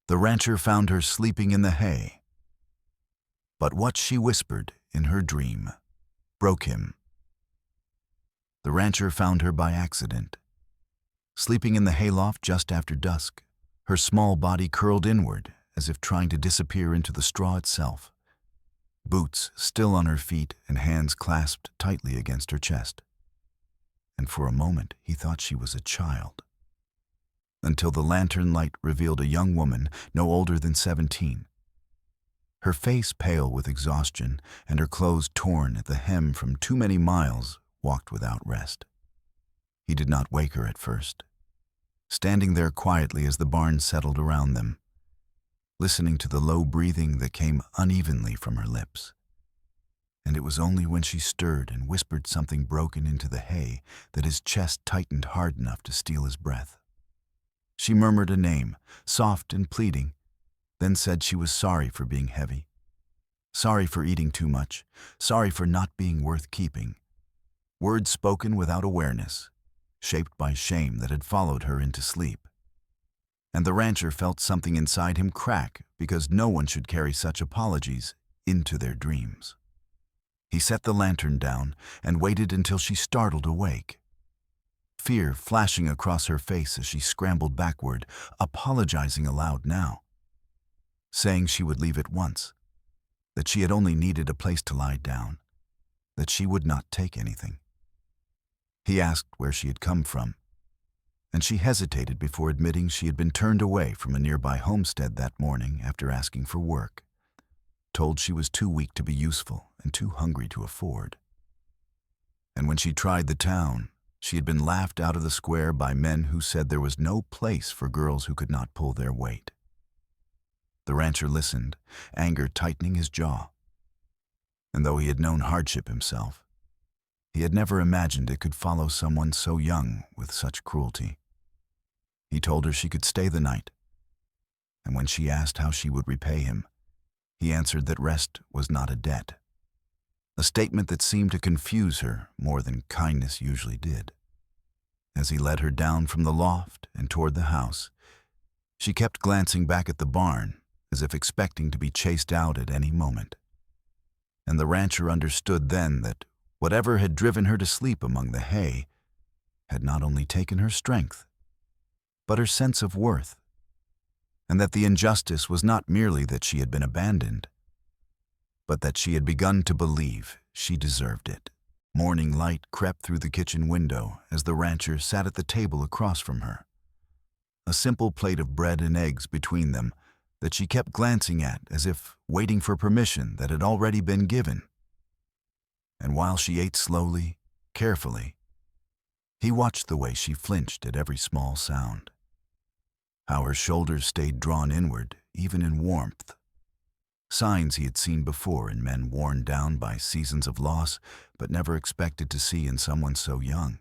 The rancher found her sleeping in the hay. But what she whispered in her dream broke him. The rancher found her by accident, sleeping in the hayloft just after dusk, her small body curled inward as if trying to disappear into the straw itself, boots still on her feet and hands clasped tightly against her chest. And for a moment he thought she was a child, until the lantern light revealed a young woman no older than 17. Her face pale with exhaustion and her clothes torn at the hem from too many miles walked without rest. He did not wake her at first, standing there quietly as the barn settled around them, listening to the low breathing that came unevenly from her lips. And it was only when she stirred and whispered something broken into the hay that his chest tightened hard enough to steal his breath. She murmured a name, soft and pleading, then said she was sorry for being heavy, sorry for eating too much, sorry for not being worth keeping. Words spoken without awareness, shaped by shame that had followed her into sleep. And the rancher felt something inside him crack because no one should carry such apologies into their dreams. He set the lantern down and waited until she startled awake, fear flashing across her face as she scrambled backward, apologizing aloud now, saying she would leave at once, that she had only needed a place to lie down, that she would not take anything. He asked where she had come from, and she hesitated before admitting she had been turned away from a nearby homestead that morning after asking for work, told she was too weak to be useful and too hungry to afford. And when she tried the town, she had been laughed out of the square by men who said there was no place for girls who could not pull their weight. The rancher listened, anger tightening his jaw. And though he had known hardship himself, he had never imagined it could follow someone so young with such cruelty. He told her she could stay the night, and when she asked how she would repay him, he answered that rest was not a debt, a statement that seemed to confuse her more than kindness usually did. As he led her down from the loft and toward the house, she kept glancing back at the barn as if expecting to be chased out at any moment. And the rancher understood then that whatever had driven her to sleep among the hay had not only taken her strength, but her sense of worth, and that the injustice was not merely that she had been abandoned, but that she had begun to believe she deserved it. Morning light crept through the kitchen window as the rancher sat at the table across from her, a simple plate of bread and eggs between them that she kept glancing at as if waiting for permission that had already been given. And while she ate slowly, carefully, he watched the way she flinched at every small sound, how her shoulders stayed drawn inward, even in warmth, signs he had seen before in men worn down by seasons of loss but never expected to see in someone so young.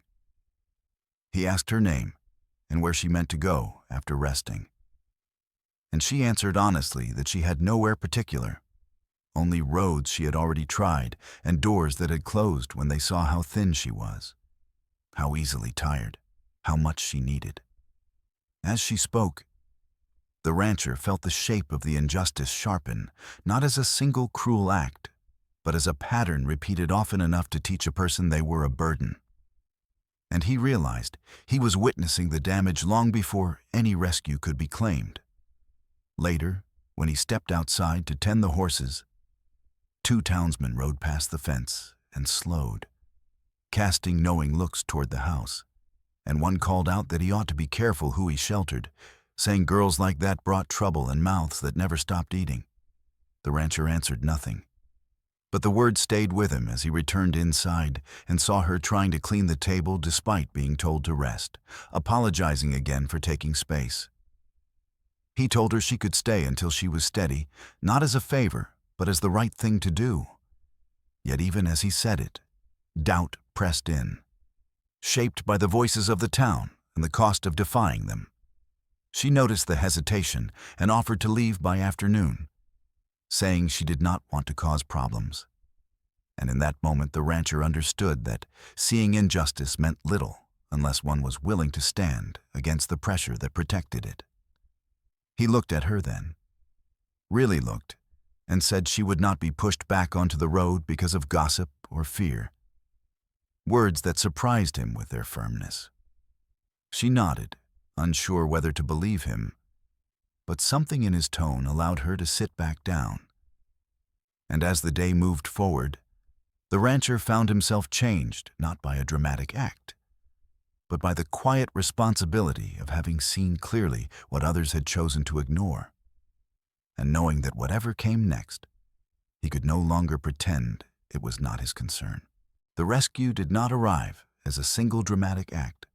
He asked her name and where she meant to go after resting, and she answered honestly that she had nowhere particular, only roads she had already tried and doors that had closed when they saw how thin she was, how easily tired, how much she needed. As she spoke, the rancher felt the shape of the injustice sharpen, not as a single cruel act, but as a pattern repeated often enough to teach a person they were a burden. And he realized he was witnessing the damage long before any rescue could be claimed. Later, when he stepped outside to tend the horses, 2 townsmen rode past the fence and slowed, casting knowing looks toward the house, and one called out that he ought to be careful who he sheltered, saying girls like that brought trouble and mouths that never stopped eating. The rancher answered nothing, but the word stayed with him as he returned inside and saw her trying to clean the table despite being told to rest, apologizing again for taking space. He told her she could stay until she was steady, not as a favor, but as the right thing to do. Yet even as he said it, doubt pressed in, shaped by the voices of the town and the cost of defying them. She noticed the hesitation and offered to leave by afternoon, saying she did not want to cause problems. And in that moment the rancher understood that seeing injustice meant little unless one was willing to stand against the pressure that protected it. He looked at her then, really looked, and said she would not be pushed back onto the road because of gossip or fear. Words that surprised him with their firmness. She nodded, unsure whether to believe him, but something in his tone allowed her to sit back down. And as the day moved forward, the rancher found himself changed not by a dramatic act, but by the quiet responsibility of having seen clearly what others had chosen to ignore, and knowing that whatever came next, he could no longer pretend it was not his concern. The rescue did not arrive as a single dramatic act,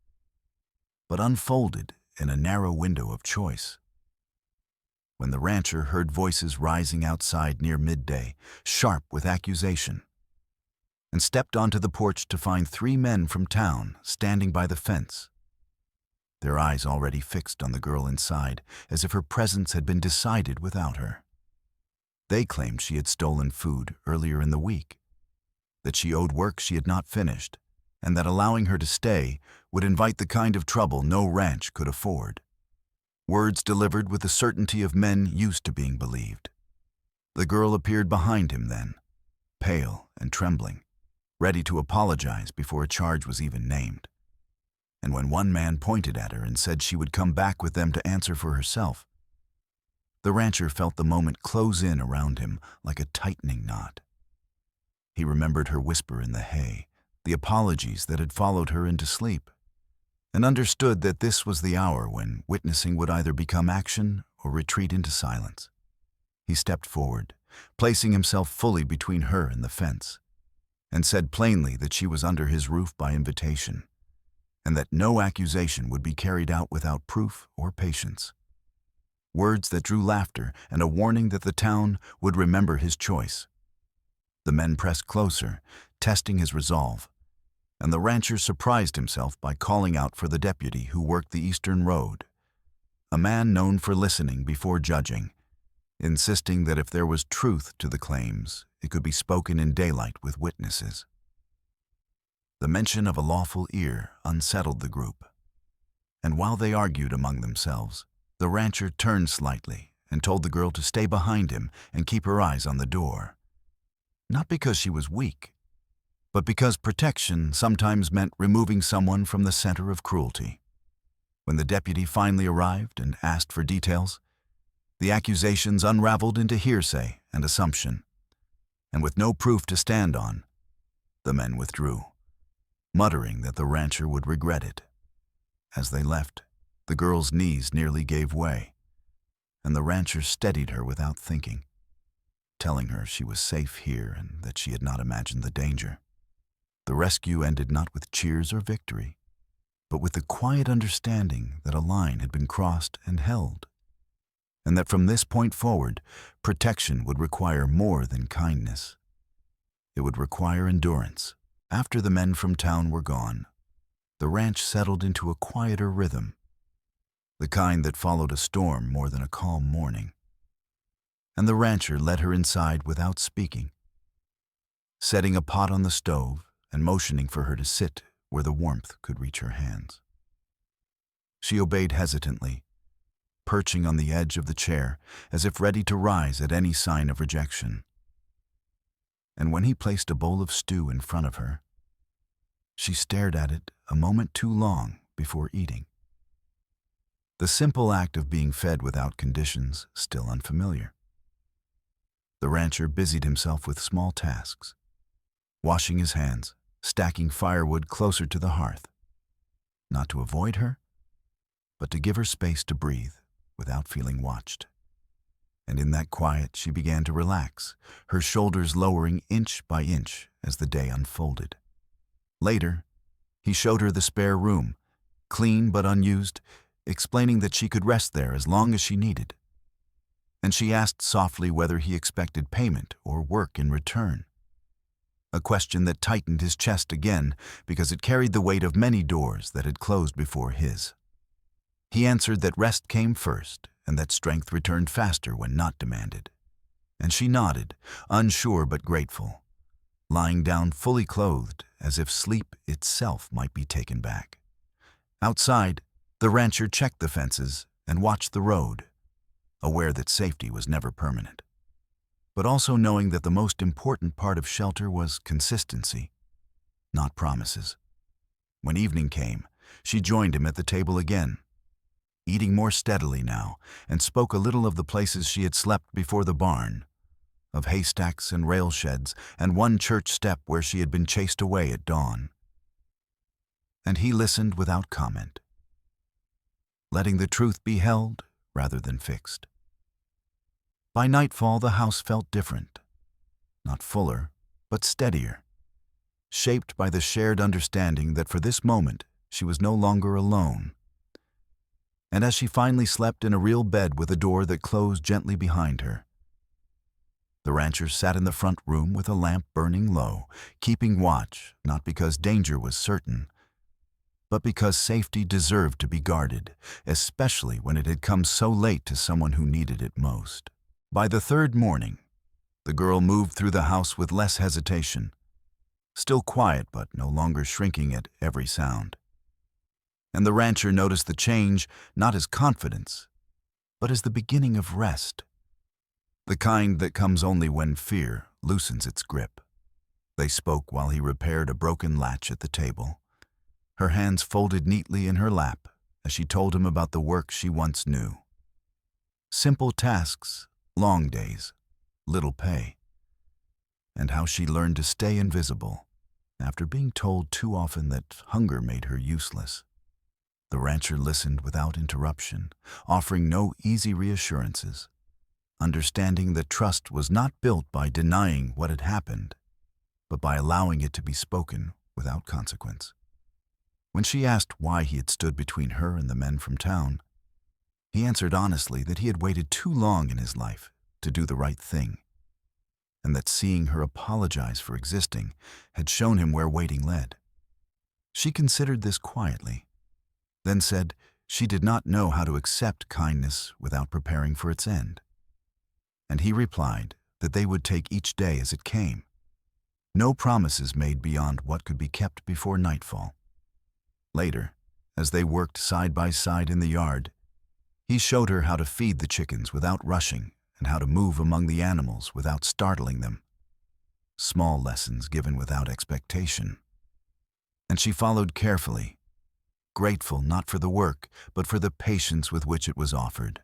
but unfolded in a narrow window of choice. When the rancher heard voices rising outside near midday, sharp with accusation, and stepped onto the porch to find 3 men from town standing by the fence, their eyes already fixed on the girl inside, as if her presence had been decided without her. They claimed she had stolen food earlier in the week, that she owed work she had not finished, and that allowing her to stay would invite the kind of trouble no ranch could afford. Words delivered with the certainty of men used to being believed. The girl appeared behind him then, pale and trembling, ready to apologize before a charge was even named. And when one man pointed at her and said she would come back with them to answer for herself, the rancher felt the moment close in around him like a tightening knot. He remembered her whisper in the hay, the apologies that had followed her into sleep, and understood that this was the hour when witnessing would either become action or retreat into silence. He stepped forward, placing himself fully between her and the fence, and said plainly that she was under his roof by invitation, and that no accusation would be carried out without proof or patience. Words that drew laughter and a warning that the town would remember his choice. The men pressed closer, testing his resolve, and the rancher surprised himself by calling out for the deputy who worked the eastern road, a man known for listening before judging, insisting that if there was truth to the claims, it could be spoken in daylight with witnesses. The mention of a lawful ear unsettled the group, and while they argued among themselves, the rancher turned slightly and told the girl to stay behind him and keep her eyes on the door. Not because she was weak, but because protection sometimes meant removing someone from the center of cruelty. When the deputy finally arrived and asked for details, the accusations unraveled into hearsay and assumption, and with no proof to stand on, the men withdrew, muttering that the rancher would regret it. As they left, the girl's knees nearly gave way, and the rancher steadied her without thinking, telling her she was safe here and that she had not imagined the danger. The rescue ended not with cheers or victory, but with the quiet understanding that a line had been crossed and held, and that from this point forward, protection would require more than kindness. It would require endurance. After the men from town were gone, the ranch settled into a quieter rhythm, the kind that followed a storm more than a calm morning. And the rancher led her inside without speaking, setting a pot on the stove and motioning for her to sit where the warmth could reach her hands. She obeyed hesitantly, perching on the edge of the chair as if ready to rise at any sign of rejection. And when he placed a bowl of stew in front of her, she stared at it a moment too long before eating. The simple act of being fed without conditions still unfamiliar. The rancher busied himself with small tasks, washing his hands, stacking firewood closer to the hearth, not to avoid her, but to give her space to breathe without feeling watched. And in that quiet she began to relax, her shoulders lowering inch by inch as the day unfolded. Later, he showed her the spare room, clean but unused, explaining that she could rest there as long as she needed. And she asked softly whether he expected payment or work in return, a question that tightened his chest again because it carried the weight of many doors that had closed before his. He answered that rest came first and that strength returned faster when not demanded. And she nodded, unsure but grateful, lying down fully clothed as if sleep itself might be taken back. Outside, the rancher checked the fences and watched the road, aware that safety was never permanent, but also knowing that the most important part of shelter was consistency, not promises. When evening came, she joined him at the table again, eating more steadily now, and spoke a little of the places she had slept before the barn, of haystacks and rail sheds, and one church step where she had been chased away at dawn. And he listened without comment, letting the truth be held rather than fixed. By nightfall, the house felt different, not fuller, but steadier, shaped by the shared understanding that for this moment she was no longer alone. And as she finally slept in a real bed with a door that closed gently behind her, the rancher sat in the front room with a lamp burning low, keeping watch, not because danger was certain, but because safety deserved to be guarded, especially when it had come so late to someone who needed it most. By the third morning, the girl moved through the house with less hesitation, still quiet but no longer shrinking at every sound. And the rancher noticed the change not as confidence, but as the beginning of rest, the kind that comes only when fear loosens its grip. They spoke while he repaired a broken latch at the table, her hands folded neatly in her lap as she told him about the work she once knew. Simple tasks, long days, little pay, and how she learned to stay invisible after being told too often that hunger made her useless. The rancher listened without interruption, offering no easy reassurances, understanding that trust was not built by denying what had happened, but by allowing it to be spoken without consequence. When she asked why he had stood between her and the men from town, he answered honestly that he had waited too long in his life to do the right thing, and that seeing her apologize for existing had shown him where waiting led. She considered this quietly, then said she did not know how to accept kindness without preparing for its end. And he replied that they would take each day as it came, no promises made beyond what could be kept before nightfall. Later, as they worked side by side in the yard, he showed her how to feed the chickens without rushing and how to move among the animals without startling them. Small lessons given without expectation. And she followed carefully, grateful not for the work, but for the patience with which it was offered.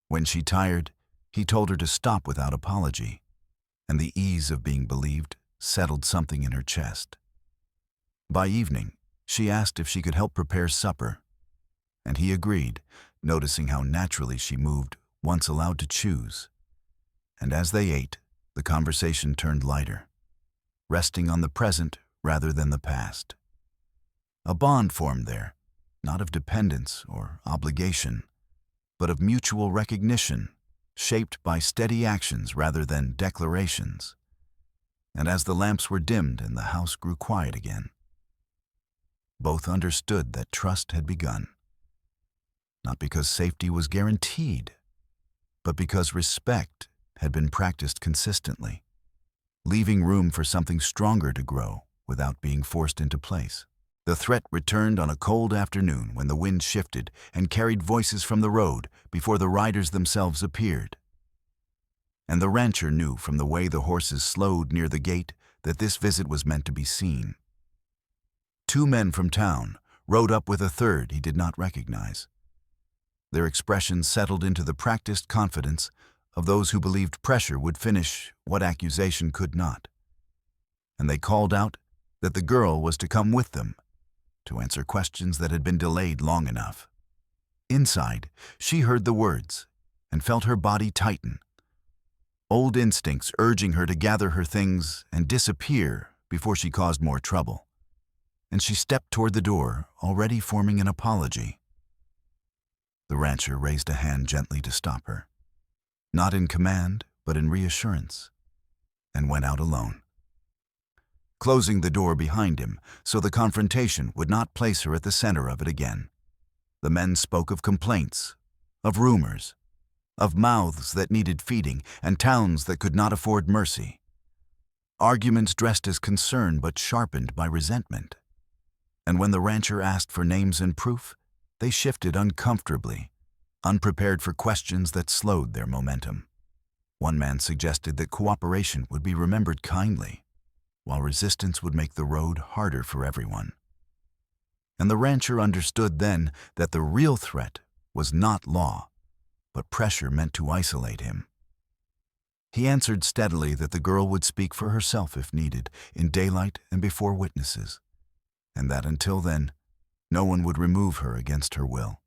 When she tired, he told her to stop without apology, and the ease of being believed settled something in her chest. By evening, she asked if she could help prepare supper, and he agreed, noticing how naturally she moved once allowed to choose. And as they ate, the conversation turned lighter, resting on the present rather than the past. A bond formed there, not of dependence or obligation, but of mutual recognition, shaped by steady actions rather than declarations. And as the lamps were dimmed and the house grew quiet again, both understood that trust had begun, not because safety was guaranteed, but because respect had been practiced consistently, leaving room for something stronger to grow without being forced into place. The threat returned on a cold afternoon when the wind shifted and carried voices from the road before the riders themselves appeared. And the rancher knew from the way the horses slowed near the gate that this visit was meant to be seen. 2 men from town rode up with a third he did not recognize. Their expressions settled into the practiced confidence of those who believed pressure would finish what accusation could not. And they called out that the girl was to come with them, to answer questions that had been delayed long enough. Inside, she heard the words and felt her body tighten, old instincts urging her to gather her things and disappear before she caused more trouble. And she stepped toward the door, already forming an apology. The rancher raised a hand gently to stop her, not in command, but in reassurance, and went out alone, closing the door behind him so the confrontation would not place her at the center of it again. The men spoke of complaints, of rumors, of mouths that needed feeding and towns that could not afford mercy. Arguments dressed as concern but sharpened by resentment. And when the rancher asked for names and proof, they shifted uncomfortably, unprepared for questions that slowed their momentum. One man suggested that cooperation would be remembered kindly, while resistance would make the road harder for everyone. And the rancher understood then that the real threat was not law, but pressure meant to isolate him. He answered steadily that the girl would speak for herself if needed, in daylight and before witnesses, and that until then, no one would remove her against her will.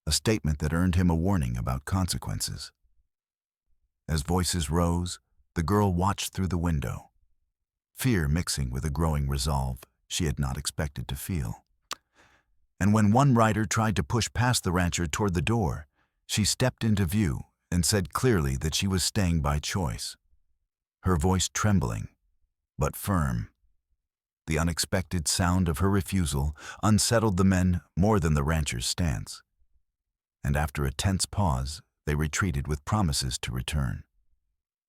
A statement that earned him a warning about consequences. As voices rose, the girl watched through the window, fear mixing with a growing resolve she had not expected to feel. And when one rider tried to push past the rancher toward the door, she stepped into view and said clearly that she was staying by choice, her voice trembling, but firm. The unexpected sound of her refusal unsettled the men more than the rancher's stance, and after a tense pause, they retreated with promises to return,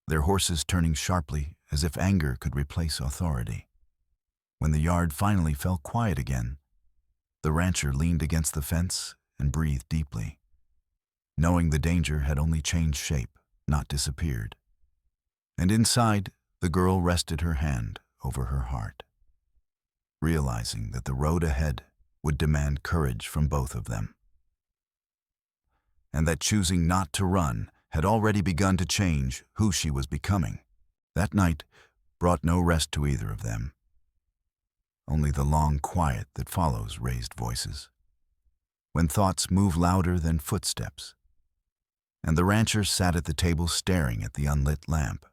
their horses turning sharply as if anger could replace authority. When the yard finally fell quiet again, the rancher leaned against the fence and breathed deeply, knowing the danger had only changed shape, not disappeared. And inside, the girl rested her hand over her heart, realizing that the road ahead would demand courage from both of them, and that choosing not to run had already begun to change who she was becoming. That night brought no rest to either of them. Only the long quiet that follows raised voices, when thoughts move louder than footsteps, and the rancher sat at the table staring at the unlit lamp,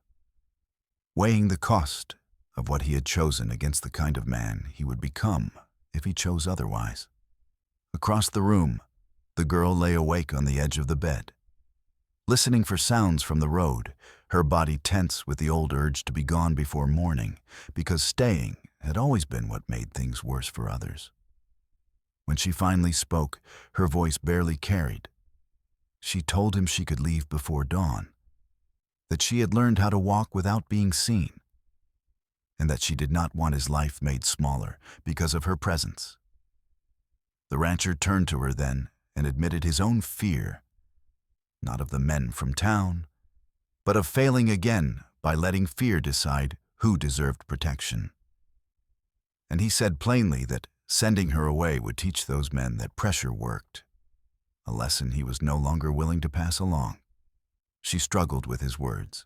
weighing the cost of what he had chosen against the kind of man he would become if he chose otherwise. Across the room, the girl lay awake on the edge of the bed, listening for sounds from the road, her body tense with the old urge to be gone before morning, because staying had always been what made things worse for others. When she finally spoke, her voice barely carried. She told him she could leave before dawn, that she had learned how to walk without being seen, and that she did not want his life made smaller because of her presence. The rancher turned to her then and admitted his own fear, not of the men from town, but of failing again by letting fear decide who deserved protection. And he said plainly that sending her away would teach those men that pressure worked, a lesson he was no longer willing to pass along. She struggled with his words,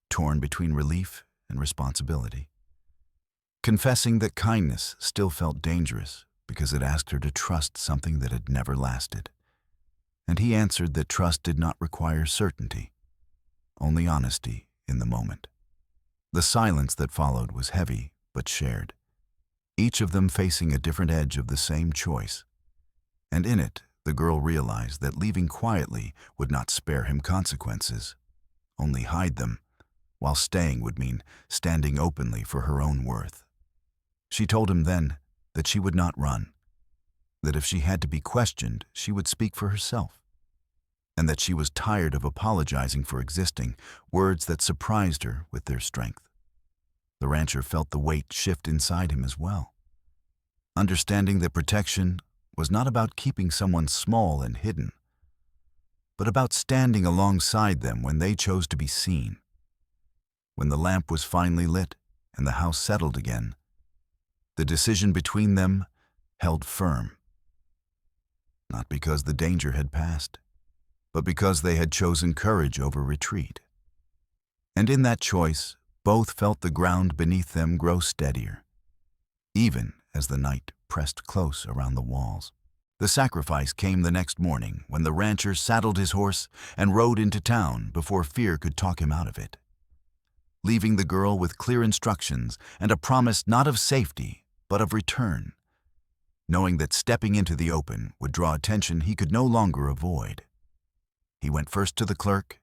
torn between relief and responsibility, confessing that kindness still felt dangerous because it asked her to trust something that had never lasted. And he answered that trust did not require certainty, only honesty in the moment. The silence that followed was heavy but shared, each of them facing a different edge of the same choice. And in it, the girl realized that leaving quietly would not spare him consequences, only hide them, while staying would mean standing openly for her own worth. She told him then that she would not run, that if she had to be questioned, she would speak for herself, and that she was tired of apologizing for existing, words that surprised her with their strength. The rancher felt the weight shift inside him as well, understanding that protection was not about keeping someone small and hidden, but about standing alongside them when they chose to be seen. When the lamp was finally lit and the house settled again, the decision between them held firm, not because the danger had passed, but because they had chosen courage over retreat. And in that choice, both felt the ground beneath them grow steadier, even as the night pressed close around the walls. The sacrifice came the next morning when the rancher saddled his horse and rode into town before fear could talk him out of it, leaving the girl with clear instructions and a promise not of safety, but of return, knowing that stepping into the open would draw attention he could no longer avoid. He went first to the clerk,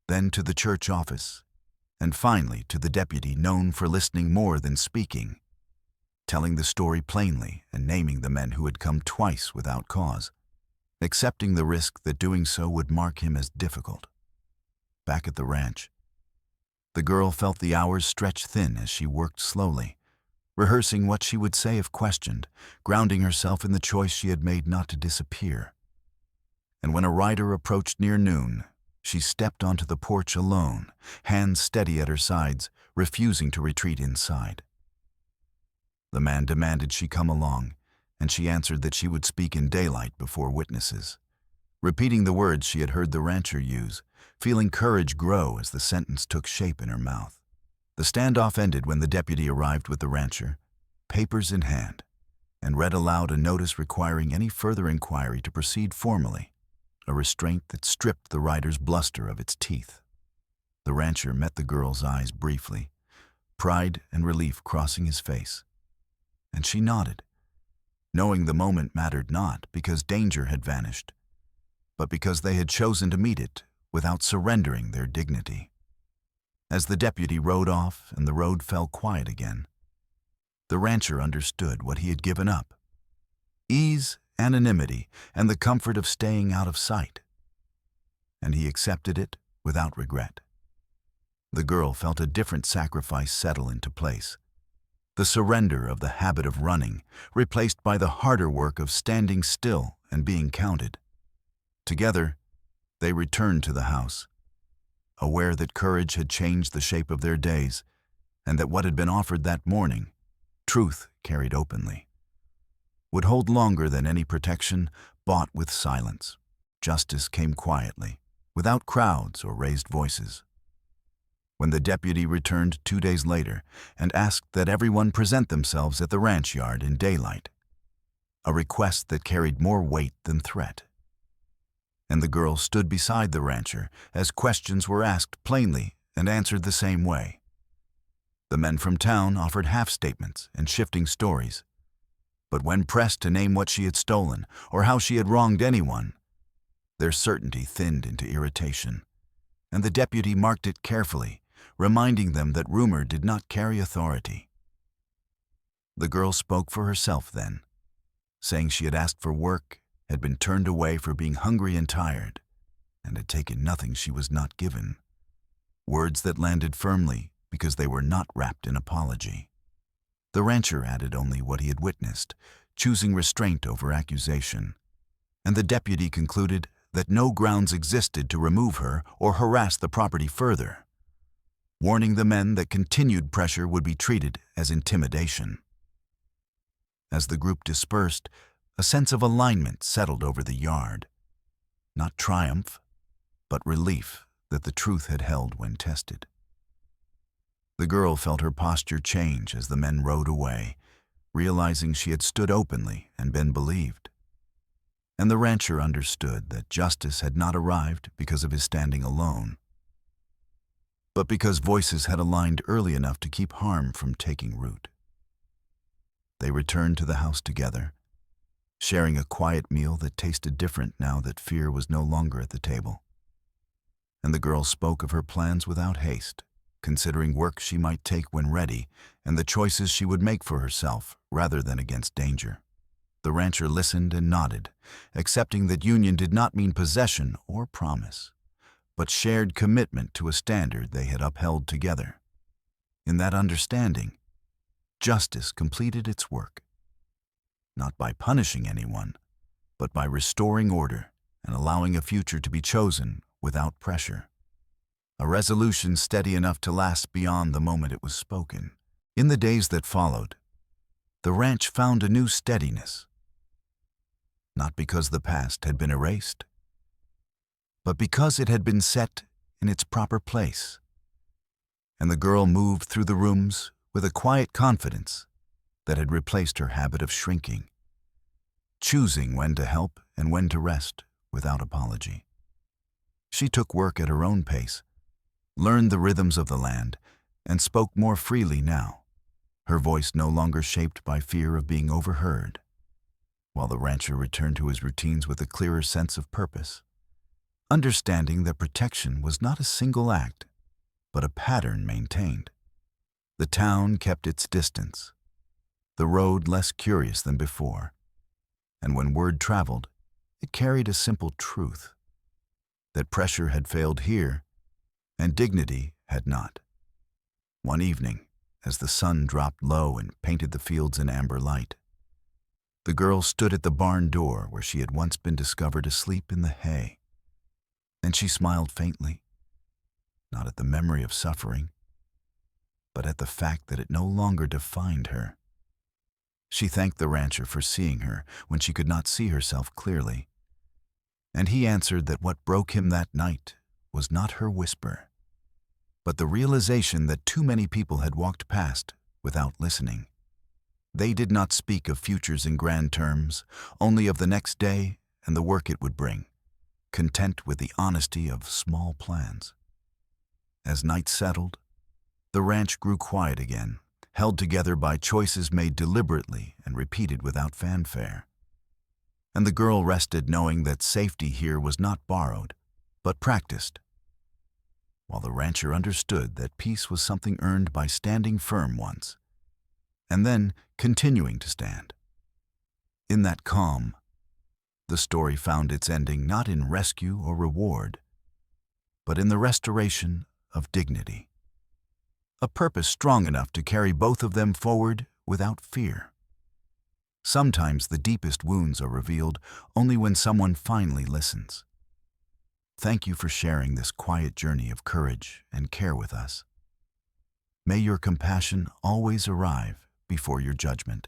then to the church office, and finally to the deputy known for listening more than speaking, telling the story plainly and naming the men who had come twice without cause, accepting the risk that doing so would mark him as difficult. Back at the ranch, the girl felt the hours stretch thin as she worked slowly, rehearsing what she would say if questioned, grounding herself in the choice she had made not to disappear. and when a rider approached near noon, she stepped onto the porch alone, hands steady at her sides, refusing to retreat inside. The man demanded she come along, and she answered that she would speak in daylight before witnesses, repeating the words she had heard the rancher use, feeling courage grow as the sentence took shape in her mouth. The standoff ended when the deputy arrived with the rancher, papers in hand, and read aloud a notice requiring any further inquiry to proceed formally, a restraint that stripped the rider's bluster of its teeth. The rancher met the girl's eyes briefly, pride and relief crossing his face, and she nodded, knowing the moment mattered not because danger had vanished, but because they had chosen to meet it without surrendering their dignity. As the deputy rode off and the road fell quiet again, the rancher understood what he had given up: ease, anonymity, and the comfort of staying out of sight. And he accepted it without regret. The girl felt a different sacrifice settle into place: the surrender of the habit of running, replaced by the harder work of standing still and being counted. Together, they returned to the house, aware that courage had changed the shape of their days, and that what had been offered that morning, truth carried openly, would hold longer than any protection bought with silence. Justice came quietly, without crowds or raised voices. When the deputy returned 2 days later and asked that everyone present themselves at the ranch yard in daylight, a request that carried more weight than threat. And the girl stood beside the rancher as questions were asked plainly and answered the same way. The men from town offered half-statements and shifting stories, but when pressed to name what she had stolen or how she had wronged anyone, their certainty thinned into irritation, and the deputy marked it carefully, reminding them that rumor did not carry authority. The girl spoke for herself then, saying she had asked for work, had been turned away for being hungry and tired, and had taken nothing she was not given. Words that landed firmly because they were not wrapped in apology. The rancher added only what he had witnessed, choosing restraint over accusation, and the deputy concluded that no grounds existed to remove her or harass the property further, warning the men that continued pressure would be treated as intimidation. As the group dispersed, a sense of alignment settled over the yard. Not triumph, but relief that the truth had held when tested. The girl felt her posture change as the men rode away, realizing she had stood openly and been believed. And the rancher understood that justice had not arrived because of his standing alone, but because voices had aligned early enough to keep harm from taking root. They returned to the house together, sharing a quiet meal that tasted different now that fear was no longer at the table. And the girl spoke of her plans without haste, considering work she might take when ready and the choices she would make for herself rather than against danger. The rancher listened and nodded, accepting that union did not mean possession or promise, but shared commitment to a standard they had upheld together. In that understanding, justice completed its work, not by punishing anyone, but by restoring order and allowing a future to be chosen without pressure. A resolution steady enough to last beyond the moment it was spoken. In the days that followed, the ranch found a new steadiness, not because the past had been erased, but because it had been set in its proper place. And the girl moved through the rooms with a quiet confidence that had replaced her habit of shrinking, choosing when to help and when to rest without apology. She took work at her own pace, learned the rhythms of the land, and spoke more freely now, her voice no longer shaped by fear of being overheard, while the rancher returned to his routines with a clearer sense of purpose, understanding that protection was not a single act, but a pattern maintained. The town kept its distance, the road less curious than before, and when word traveled, it carried a simple truth: that pressure had failed here, and dignity had not. One evening, as the sun dropped low and painted the fields in amber light, The girl stood at the barn door where she had once been discovered asleep in the hay, and she smiled faintly, not at the memory of suffering, but at the fact that it no longer defined her. She thanked the rancher for seeing her when she could not see herself clearly, and he answered that what broke him that night was not her whisper, but the realization that too many people had walked past without listening. They did not speak of futures in grand terms, only of the next day and the work it would bring, content with the honesty of small plans. As night settled, the ranch grew quiet again, held together by choices made deliberately and repeated without fanfare. And the girl rested knowing that safety here was not borrowed, but practiced, while the rancher understood that peace was something earned by standing firm once, and then continuing to stand. In that calm, the story found its ending not in rescue or reward, but in the restoration of dignity, a purpose strong enough to carry both of them forward without fear. Sometimes the deepest wounds are revealed only when someone finally listens. Thank you for sharing this quiet journey of courage and care with us. May your compassion always arrive before your judgment.